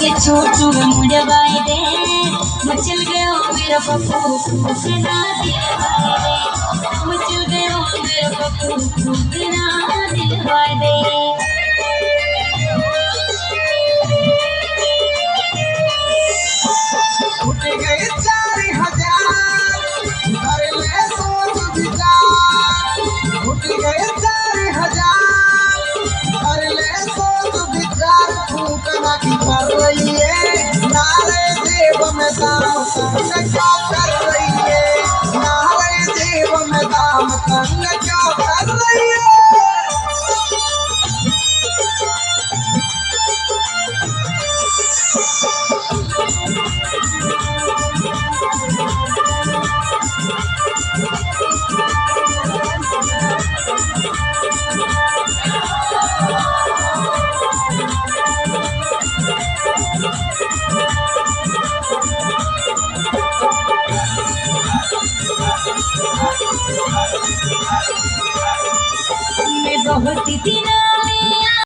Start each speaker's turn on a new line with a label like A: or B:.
A: के छोटू मुड़वाई दे मचल गयो मेरा पप्पू फूकना दिलवाई दे मचल गयो मेरा पप्पू फूकना दिलवाई दे
B: उठ गए 4000 कर ले सोच विचार उठ गए 4000 कर ले सोच विचार फूकना की कर रही है नारे जेब में दाम संग क्या कर रही है नारे जेब में दाम संग क्या कर रही है
A: मैं बहुत दिनों में